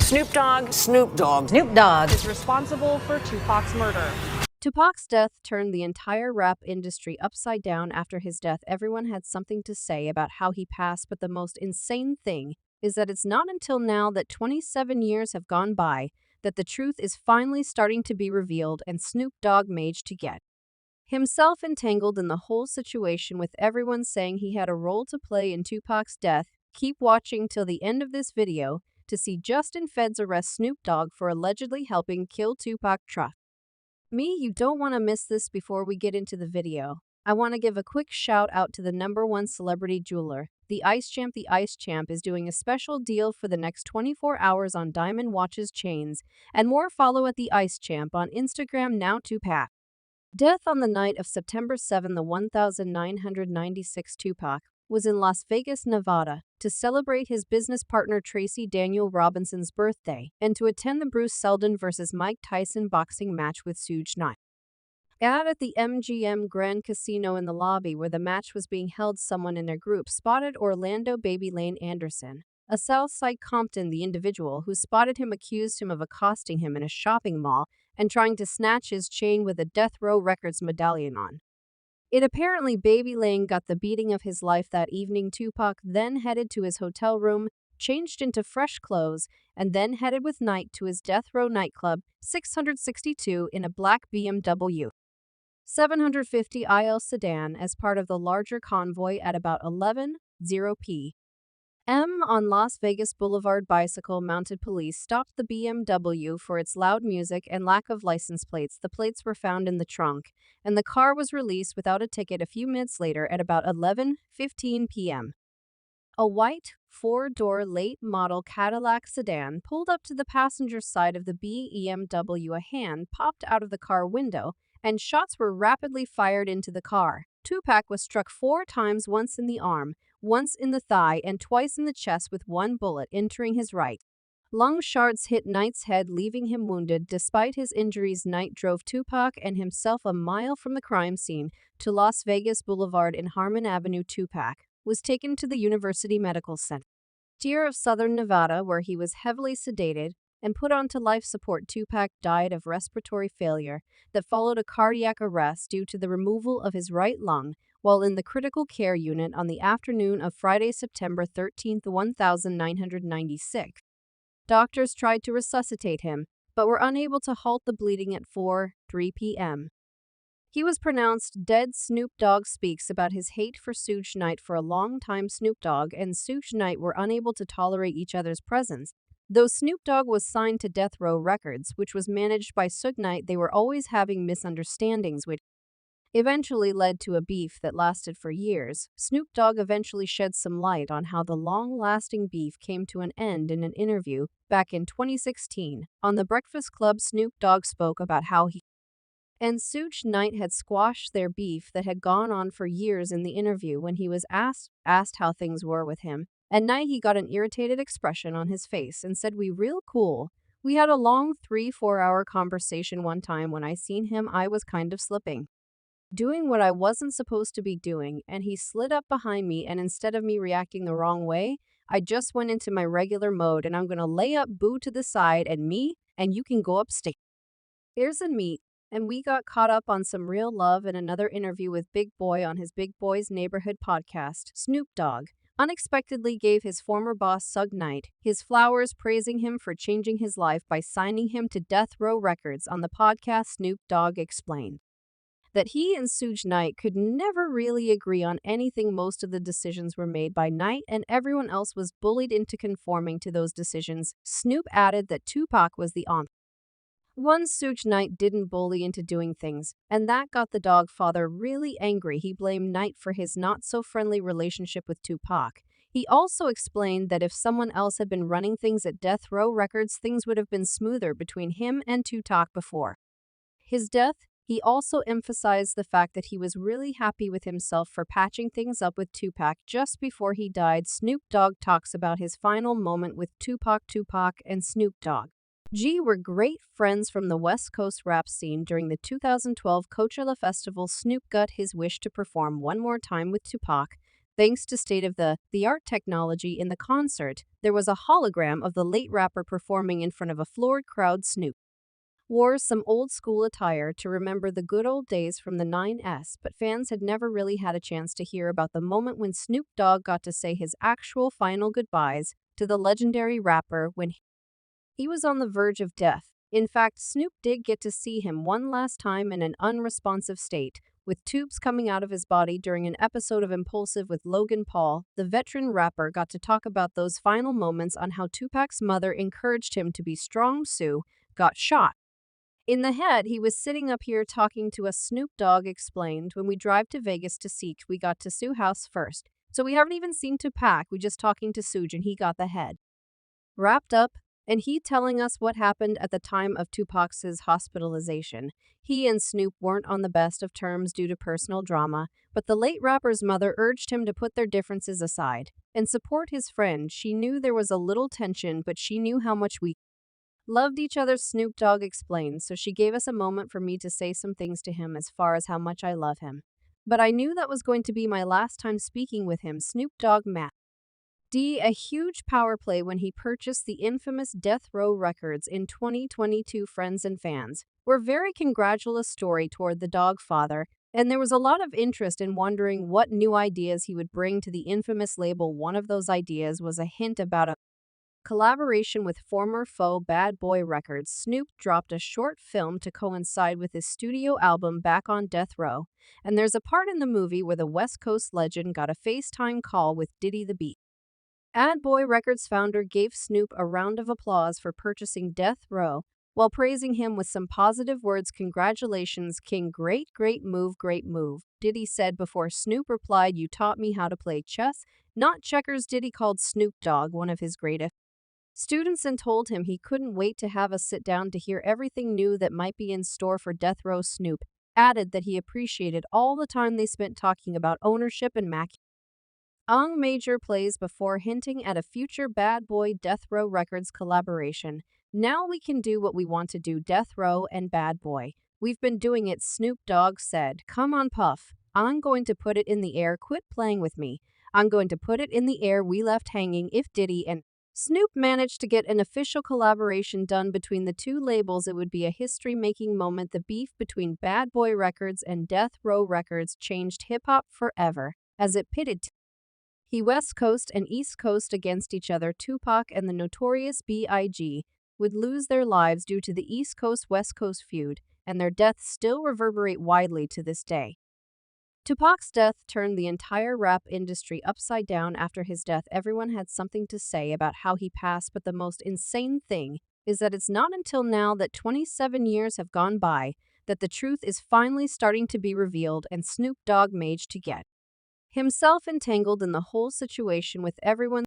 Snoop Dogg is responsible for Tupac's murder. Tupac's death turned the entire rap industry upside down. After his death, everyone had something to say about how he passed, but the most insane thing is that it's not until now that 27 years have gone by that the truth is finally starting to be revealed, and Snoop Dogg managed to get himself entangled in the whole situation, with everyone saying he had a role to play in Tupac's death. Keep watching till the end of this video to see Justin Feds arrest Snoop Dogg for allegedly helping kill Tupac. You don't want to miss this. Before we get into the video, I want to give a quick shout out to the #1 celebrity jeweler, the Ice Champ. The Ice Champ is doing a special deal for the next 24 hours on diamond watches, chains, and more. Follow at the Ice Champ on Instagram now. Tupac death on the night of September 7, 1996. Tupac was in Las Vegas, Nevada, to celebrate his business partner Tracy Daniel Robinson's birthday and to attend the Bruce Seldon vs. Mike Tyson boxing match with Suge Knight. At the MGM Grand Casino, in the lobby where the match was being held, someone in their group spotted Orlando Baby Lane Anderson, a Southside Compton. The individual who spotted him accused him of accosting him in a shopping mall and trying to snatch his chain with a Death Row Records medallion on it. Apparently, Baby Lane got the beating of his life that evening. Tupac then headed to his hotel room, changed into fresh clothes, and then headed with Knight to his Death Row nightclub, 662, in a black BMW 750 IL sedan as part of the larger convoy. At about 11:00 p.m. on Las Vegas Boulevard, bicycle-mounted police stopped the BMW for its loud music and lack of license plates. The plates were found in the trunk, and the car was released without a ticket. A few minutes later, at about 11:15 p.m., a white, four-door late-model Cadillac sedan pulled up to the passenger side of the BMW. A hand popped out of the car window, and shots were rapidly fired into the car. Tupac was struck 4 times, once in the arm, once in the thigh, and twice in the chest, with one bullet entering his right lung. Shards hit Knight's head, leaving him wounded. Despite his injuries, Knight drove Tupac and himself a mile from the crime scene to Las Vegas Boulevard in Harmon Avenue. Tupac was taken to the University Medical Center of Southern Nevada, where he was heavily sedated and put onto life support. Tupac died of respiratory failure that followed a cardiac arrest due to the removal of his right lung while in the critical care unit on the afternoon of Friday, September 13, 1996. Doctors tried to resuscitate him, but were unable to halt the bleeding. At 4:03 p.m., he was pronounced dead. Snoop Dogg speaks about his hate for Suge Knight. For a long time, Snoop Dogg and Suge Knight were unable to tolerate each other's presence. Though Snoop Dogg was signed to Death Row Records, which was managed by Suge Knight, they were always having misunderstandings, which eventually led to a beef that lasted for years. Snoop Dogg eventually shed some light on how the long-lasting beef came to an end in an interview back in 2016. On The Breakfast Club, Snoop Dogg spoke about how he and Suge Knight had squashed their beef that had gone on for years. In the interview, when he was asked how things were with him at night, he got an irritated expression on his face and said, "We real cool. We had a long 3-4 hour conversation. One time when I seen him, I was kind of slipping, doing what I wasn't supposed to be doing, and he slid up behind me, and instead of me reacting the wrong way, I just went into my regular mode, and I'm gonna lay up boo to the side and you can go upstairs and meet." And we got caught up on some real love. In another interview with Big Boy on his Big Boy's Neighborhood podcast, Snoop Dogg unexpectedly gave his former boss Suge Knight his flowers, praising him for changing his life by signing him to Death Row Records. On the podcast, Snoop Dogg explained that he and Suge Knight could never really agree on anything. Most of the decisions were made by Knight, and everyone else was bullied into conforming to those decisions. Snoop added that Tupac was the one Suge Knight didn't bully into doing things, and that got the Dogg father really angry. He blamed Knight for his not-so-friendly relationship with Tupac. He also explained that if someone else had been running things at Death Row Records, things would have been smoother between him and Tupac before his death. He also emphasized the fact that he was really happy with himself for patching things up with Tupac just before he died. Snoop Dogg talks about his final moment with Tupac. Tupac and Snoop Dogg were great friends from the West Coast rap scene. During the 2012 Coachella Festival, Snoop got his wish to perform one more time with Tupac. Thanks to state-of-the-art technology in the concert, there was a hologram of the late rapper performing in front of a floored crowd. Snoop wore some old-school attire to remember the good old days from the 9s, but fans had never really had a chance to hear about the moment when Snoop Dogg got to say his actual final goodbyes to the legendary rapper when he was on the verge of death. In fact, Snoop did get to see him one last time in an unresponsive state, with tubes coming out of his body during an episode of Impulsive with Logan Paul. The veteran rapper got to talk about those final moments on how Tupac's mother encouraged him to be strong. Suge got shot in the head. He was sitting up here talking to us. Snoop Dogg explained, when we drive to Vegas to seek, we got to Suge's house first. So we haven't even seen Tupac, we just talking to Suge and he got the head wrapped up, and he telling us what happened at the time of Tupac's hospitalization. He and Snoop weren't on the best of terms due to personal drama, but the late rapper's mother urged him to put their differences aside and support his friend. She knew there was a little tension, but she knew how much we loved each other, Snoop Dogg explained, so she gave us a moment for me to say some things to him as far as how much I love him. But I knew that was going to be my last time speaking with him. Snoop Dogg a huge power play when he purchased the infamous Death Row Records in 2022. Friends and fans were very congratulatory story toward the Dogg father, and there was a lot of interest in wondering what new ideas he would bring to the infamous label. One of those ideas was a hint about a collaboration with former foe Bad Boy Records. Snoop dropped a short film to coincide with his studio album Back on Death Row, and there's a part in the movie where the West Coast legend got a FaceTime call with Diddy the Beat. Bad Boy Records founder gave Snoop a round of applause for purchasing Death Row, while praising him with some positive words. Congratulations, King. Great move. Diddy said before Snoop replied, you taught me how to play chess, not checkers. Diddy called Snoop Dogg one of his greatest students and told him he couldn't wait to have a sit down to hear everything new that might be in store for Death Row. Snoop added that he appreciated all the time they spent talking about ownership and major plays before hinting at a future Bad Boy Death Row Records collaboration. Now we can do what we want to do, Death Row and Bad Boy. We've been doing it, Snoop Dogg said. Come on, Puff. I'm going to put it in the air. Quit playing with me. I'm going to put it in the air. We left hanging. If Diddy and Snoop managed to get an official collaboration done between the two labels, it would be a history-making moment. The beef between Bad Boy Records and Death Row Records changed hip-hop forever, as it pitted West Coast and East Coast against each other. Tupac and the Notorious B.I.G. would lose their lives due to the East Coast-West Coast feud, and their deaths still reverberate widely to this day. Tupac's death turned the entire rap industry upside down. After his death, everyone had something to say about how he passed, but the most insane thing is that it's not until now, that 27 years have gone by, that the truth is finally starting to be revealed, and Snoop Dogg managed to get himself entangled in the whole situation with everyone